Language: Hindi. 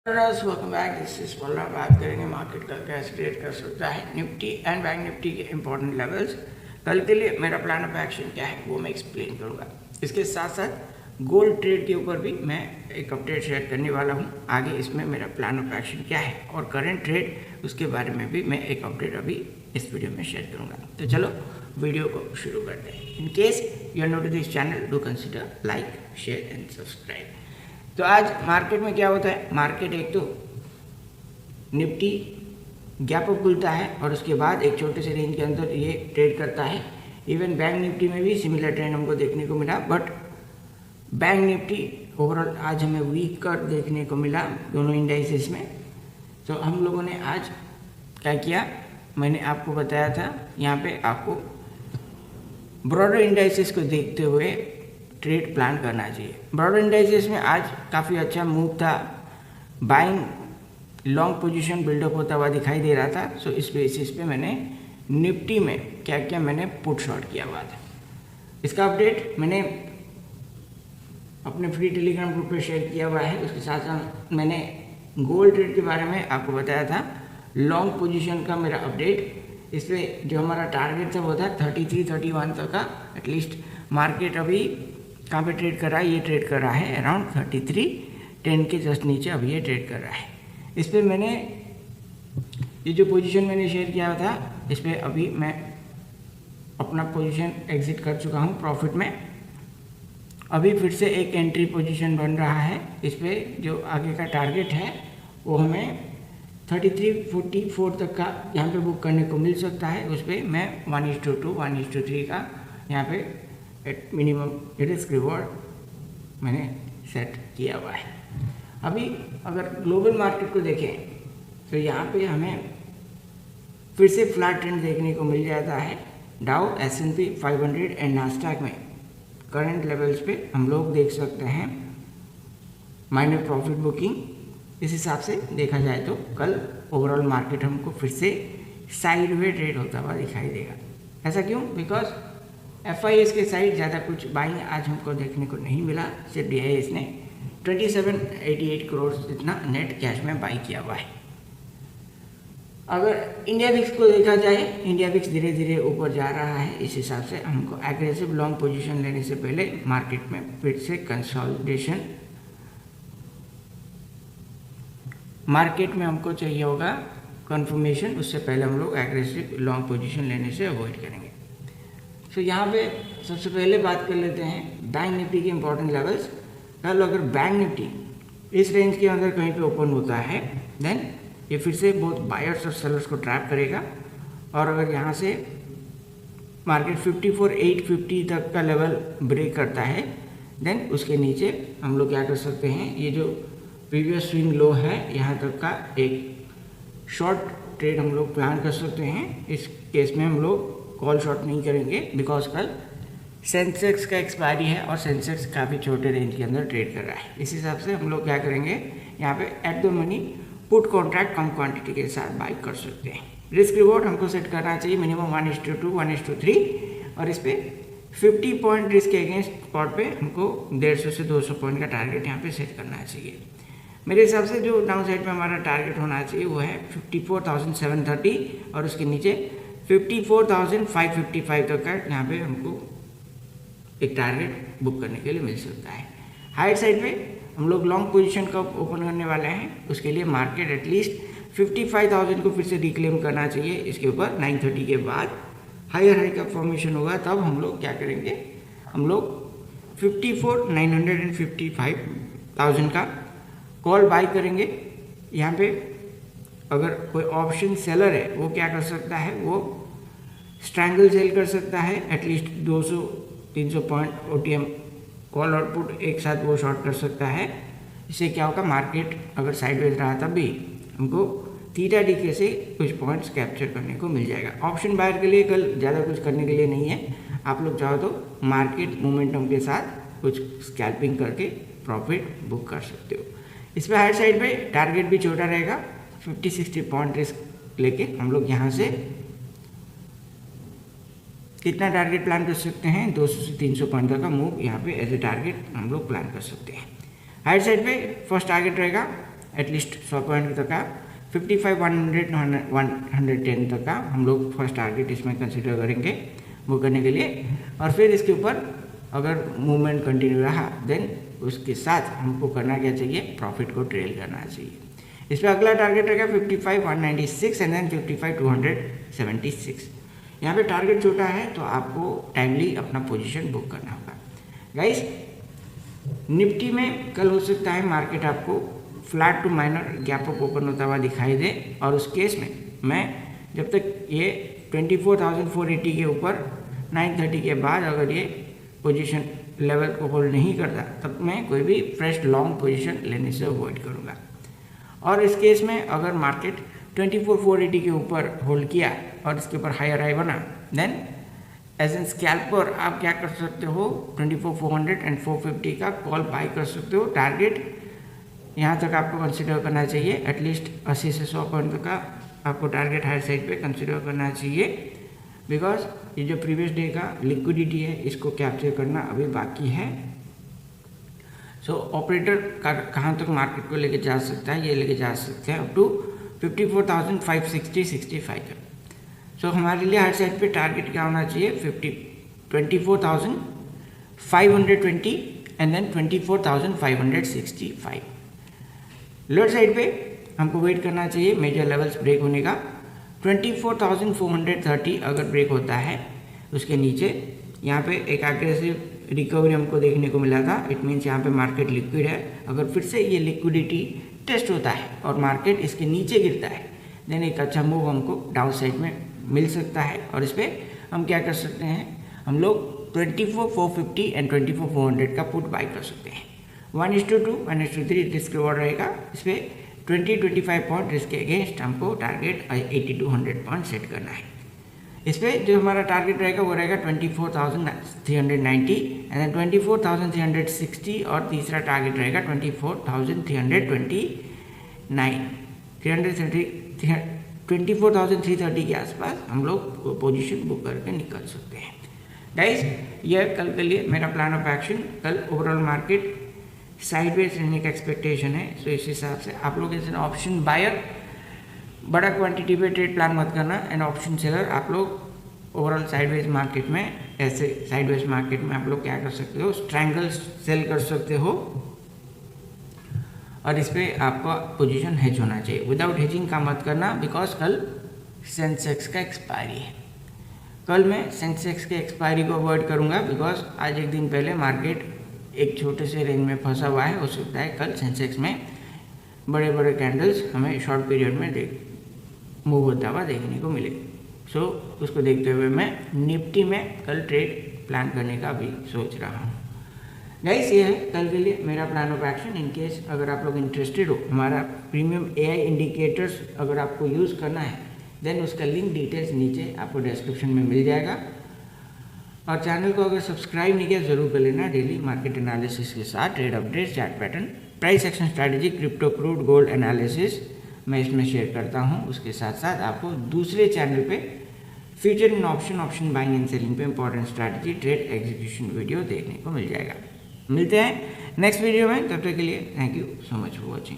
Welcome back. This is Pallav. बात करेंगे मार्केट का कैसे ट्रेड कर सकता है, निफ्टी एंड बैंक निफ्टी के इंपॉर्टेंट लेवल्स। कल के लिए मेरा प्लान ऑफ एक्शन क्या है वो मैं एक्सप्लेन करूंगा। इसके साथ साथ गोल्ड ट्रेड के ऊपर भी मैं एक अपडेट शेयर करने वाला हूं। आगे इसमें मेरा प्लान ऑफ एक्शन क्या है और करंट ट्रेड उसके बारे में भी मैं एक अपडेट अभी इस वीडियो में शेयर करूँगा। तो चलो वीडियो को शुरू करते हैं। In case you are new to this channel, do consider like, share and subscribe. तो आज मार्केट में क्या होता है, मार्केट एक तो निफ्टी गैप अप खुलता है और उसके बाद एक छोटे से रेंज के अंदर ये ट्रेड करता है। इवन बैंक निफ्टी में भी सिमिलर ट्रेंड हमको देखने को मिला, बट बैंक निफ्टी ओवरऑल आज हमें वीक कर देखने को मिला दोनों इंडाइसेस में। तो हम लोगों ने आज क्या किया, मैंने आपको बताया था यहाँ पे आपको ब्रॉडर इंडाइसेस को देखते हुए ट्रेड प्लान करना चाहिए। ब्रॉडर इंडाइसेस में आज काफ़ी अच्छा मूव था, बाइंग लॉन्ग पोजीशन बिल्डअप होता हुआ दिखाई दे रहा था। सो इस बेसिस पे मैंने निफ्टी में क्या क्या मैंने पुट शॉर्ट किया हुआ था। इसका अपडेट मैंने अपने फ्री टेलीग्राम ग्रुप पे शेयर किया हुआ है। उसके साथ साथ मैंने गोल्ड ट्रेड के बारे में आपको बताया था, लॉन्ग पोजीशन का मेरा अपडेट। इस पर जो हमारा टारगेट था वो था 33-31 तक का। एटलीस्ट मार्केट अभी कहाँ पे ट्रेड कर रहा है, ये ट्रेड कर रहा है अराउंड 33.10 के जस्ट नीचे अभी ये ट्रेड कर रहा है। इस पर मैंने ये जो पोजीशन मैंने शेयर किया था, इस पर अभी मैं अपना पोजीशन एग्जिट कर चुका हूँ प्रॉफिट में। अभी फिर से एक एंट्री पोजीशन बन रहा है। इस पर जो आगे का टारगेट है वो हमें 33.44 तक का यहाँ पे बुक करने को मिल सकता है। उस पर मैं 1:2 1:3 का यहाँ पे एट मिनिमम रिस्क रिवॉर्ड मैंने सेट किया हुआ है। अभी अगर ग्लोबल मार्केट को देखें तो यहाँ पे हमें फिर से फ्लैट ट्रेंड देखने को मिल जाता है। डाउ, S&P 500 एंड नास्डैक में करंट लेवल्स पे हम लोग देख सकते हैं माइनर प्रॉफिट बुकिंग। इस हिसाब से देखा जाए तो कल ओवरऑल मार्केट हमको फिर से साइडवे ट्रेड होता हुआ दिखाई देगा। ऐसा क्यों? बिकॉज FIS के साइड ज़्यादा कुछ बाइंग आज हमको देखने को नहीं मिला। सिर्फ DIS ने 2788 करोड़ इतना नेट कैश में बाई किया हुआ है। अगर इंडिया विक्स को देखा जाए, इंडिया विक्स धीरे धीरे ऊपर जा रहा है। इस हिसाब से हमको एग्रेसिव लॉन्ग पोजीशन लेने से पहले मार्केट में फिर से कंसोलिडेशन मार्केट में हमको चाहिए होगा कंफर्मेशन। उससे पहले हम लोग एग्रेसिव लॉन्ग पोजीशन लेने से अवॉइड करेंगे। तो यहाँ पे सबसे पहले बात कर लेते हैं बैंक निफ्टी के इंपॉर्टेंट लेवल्स। कल अगर बैंक निफ्टी इस रेंज के अंदर कहीं पे ओपन होता है, देन ये फिर से बहुत बायर्स और सेलर्स को ट्रैप करेगा। और अगर यहाँ से मार्केट 54,850 तक का लेवल ब्रेक करता है, देन उसके नीचे हम लोग क्या कर सकते हैं, ये जो प्रीवियस स्विंग लो है यहाँ तक का एक शॉर्ट ट्रेड हम लोग प्लान कर सकते हैं। इस केस में हम लोग कॉल शॉर्ट नहीं करेंगे, बिकॉज कल सेंसेक्स का एक्सपायरी है और सेंसेक्स काफ़ी छोटे रेंज के अंदर ट्रेड कर रहा है। इस हिसाब से हम लोग क्या करेंगे, यहाँ पे at the money put contract come quantity के साथ बाई कर सकते हैं। रिस्क रिवॉर्ड हमको सेट करना चाहिए मिनिमम 1:2 1:3 और इस पर 50 पॉइंट रिस्क के अगेंस्ट स्पॉट पे हमको 150 से 200 पॉइंट का टारगेट यहाँ पे सेट करना चाहिए। मेरे हिसाब से जो डाउन साइड पे हमारा टारगेट होना चाहिए वो है 54,730 और उसके नीचे 54,555 तक का यहाँ पे हमको एक टारगेट बुक करने के लिए मिल सकता है। हायर साइड पे हम लोग लॉन्ग पोजीशन कब ओपन करने वाले हैं, उसके लिए मार्केट एटलीस्ट 55,000 को फिर से रिक्लेम करना चाहिए। इसके ऊपर 9:30 के बाद हायर हाई का फॉर्मेशन होगा, तब हम लोग क्या करेंगे, हम लोग 54,955,000 का कॉल बाई करेंगे। यहाँ पे अगर कोई ऑप्शन सेलर है वो क्या कर सकता है, वो स्ट्रैंगल सेल कर सकता है। At least 200-300 point OTM call output एक साथ वो शॉर्ट कर सकता है। इससे क्या होगा, मार्केट अगर साइडवेज रहा तब भी हमको थीटा डीके से कुछ पॉइंट्स कैप्चर करने को मिल जाएगा। ऑप्शन बायर के लिए कल ज़्यादा कुछ करने के लिए नहीं है। आप लोग चाहो तो मार्केट मोमेंटम के साथ कुछ स्कैल्पिंग करके प्रॉफिट बुक कर सकते हो। इस पर हायर साइड पे टारगेट भी छोटा रहेगा, 50-60 पॉइंट रिस्क लेके हम लोग यहाँ से कितना टारगेट प्लान कर सकते हैं, 200 से 300 पॉइंट का मूव यहाँ पे एज ए टारगेट हम लोग प्लान कर सकते हैं। हायर साइड पे फर्स्ट टारगेट रहेगा एटलीस्ट 100 पॉइंट तक का 55,110 तक का हम लोग फर्स्ट टारगेट इसमें कंसिडर करेंगे वो करने के लिए। और फिर इसके ऊपर अगर मूवमेंट कंटिन्यू रहा देन उसके साथ हमको करना क्या चाहिए, प्रॉफिट को ट्रेल करना चाहिए। इस पर अगला टारगेट रहेगा 55,196 एंड देन 55,276। यहाँ पे टारगेट छोटा है तो आपको टाइमली अपना पोजीशन बुक करना होगा। गाइस निफ्टी में कल हो सकता है मार्केट आपको flat to minor gap up open होता हुआ दिखाई दे, और उस केस में मैं जब तक ये 24,480 के ऊपर 930 के बाद अगर ये पोजीशन लेवल को होल्ड नहीं करता तब मैं कोई भी फ्रेश लॉन्ग पोजीशन लेने से अवॉइड करूँगा। और इस केस में अगर मार्केट 24,480 के ऊपर होल्ड किया और इसके ऊपर हायर हाई बना देन एज एन स्कैल्पर आप क्या कर सकते हो, 24,400 एंड 450 का कॉल बाय कर सकते हो। टारगेट यहाँ तक आपको कंसिडर करना चाहिए, एटलीस्ट 80 से 100 पॉइंट तक का आपको टारगेट हायर साइड पे कंसिडर करना चाहिए, बिकॉज ये जो प्रीवियस डे का लिक्विडिटी है इसको कैप्चर करना अभी बाकी है। सो ऑपरेटर का कहाँ तक मार्केट को लेके जा सकता है, ये लेके जा सकते हैं अप टू 54,560-65 तक। सो हमारे लिए हर साइड पे टारगेट क्या होना चाहिए, 24,520 एंड देन 24,565। लोअर साइड पे हमको वेट करना चाहिए मेजर लेवल्स ब्रेक होने का। 24,430 अगर ब्रेक होता है उसके नीचे यहाँ पे एक एग्रेसिव रिकवरी हमको देखने को मिला था। इट मीन्स यहाँ पे मार्केट लिक्विड है। अगर फिर से ये लिक्विडिटी टेस्ट होता है और मार्केट इसके नीचे गिरता है देन एक अच्छा मूव हमको डाउन साइड में मिल सकता है। और इस पर हम क्या कर सकते हैं, हम लोग 24,450 एंड 24,400 का पुट बाय कर सकते हैं। 1:2 1:3 रिस्क रिवॉर्ड रहेगा। इस पर 20-25 पॉइंट रिस्क के अगेंस्ट हमको टारगेट 80 to 100 पॉइंट सेट करना है। इस पर जो हमारा टारगेट रहेगा वो रहेगा 24,390 एंड 24,360 और तीसरा टारगेट रहेगा 24,330 के आसपास हम लोग पोजीशन बुक करके निकल सकते हैं। गाइस ये कल के लिए मेरा प्लान ऑफ एक्शन। कल ओवरऑल मार्केट साइडवेज रहने का एक्सपेक्टेशन है, सो इस हिसाब से आप लोग एज एन ऑप्शन बायर बड़ा क्वांटिटी पे ट्रेड प्लान मत करना। एंड ऑप्शन सेलर आप लोग ओवरऑल साइडवेज मार्केट में, ऐसे साइडवेज मार्केट में आप लोग क्या कर सकते हो, स्ट्रैंगल सेल कर सकते हो और इस पर आपका पोजीशन हेज होना चाहिए। विदाउट हेजिंग का मत करना, बिकॉज कल सेंसेक्स का एक्सपायरी है। कल मैं सेंसेक्स के एक्सपायरी को अवॉइड करूंगा, बिकॉज आज एक दिन पहले मार्केट एक छोटे से रेंज में फंसा हुआ है। हो सकता है कल सेंसेक्स में बड़े बड़े कैंडल्स हमें शॉर्ट पीरियड में मूव होता हुआ देखने को मिले। सो उसको देखते हुए मैं निफ्टी में कल ट्रेड प्लान करने का भी सोच रहा हूँ। गाइस ये है कल के लिए मेरा plan of action. In case अगर आप लोग इंटरेस्टेड हो, हमारा प्रीमियम AI इंडिकेटर्स अगर आपको यूज़ करना है देन उसका लिंक डिटेल्स नीचे आपको डिस्क्रिप्शन में मिल जाएगा। और चैनल को अगर सब्सक्राइब नहीं किया ज़रूर कर लेना। डेली मार्केट एनालिसिस के साथ trade updates, chart pattern, price action strategy, crypto, crude, gold analysis मैं इसमें शेयर करता हूँ। उसके साथ साथ आपको दूसरे चैनल पे future in option buying and selling पे important strategy, trade execution video देखने को मिल जाएगा। मिलते हैं नेक्स्ट वीडियो में, तब तक के लिए thank you so much for watching.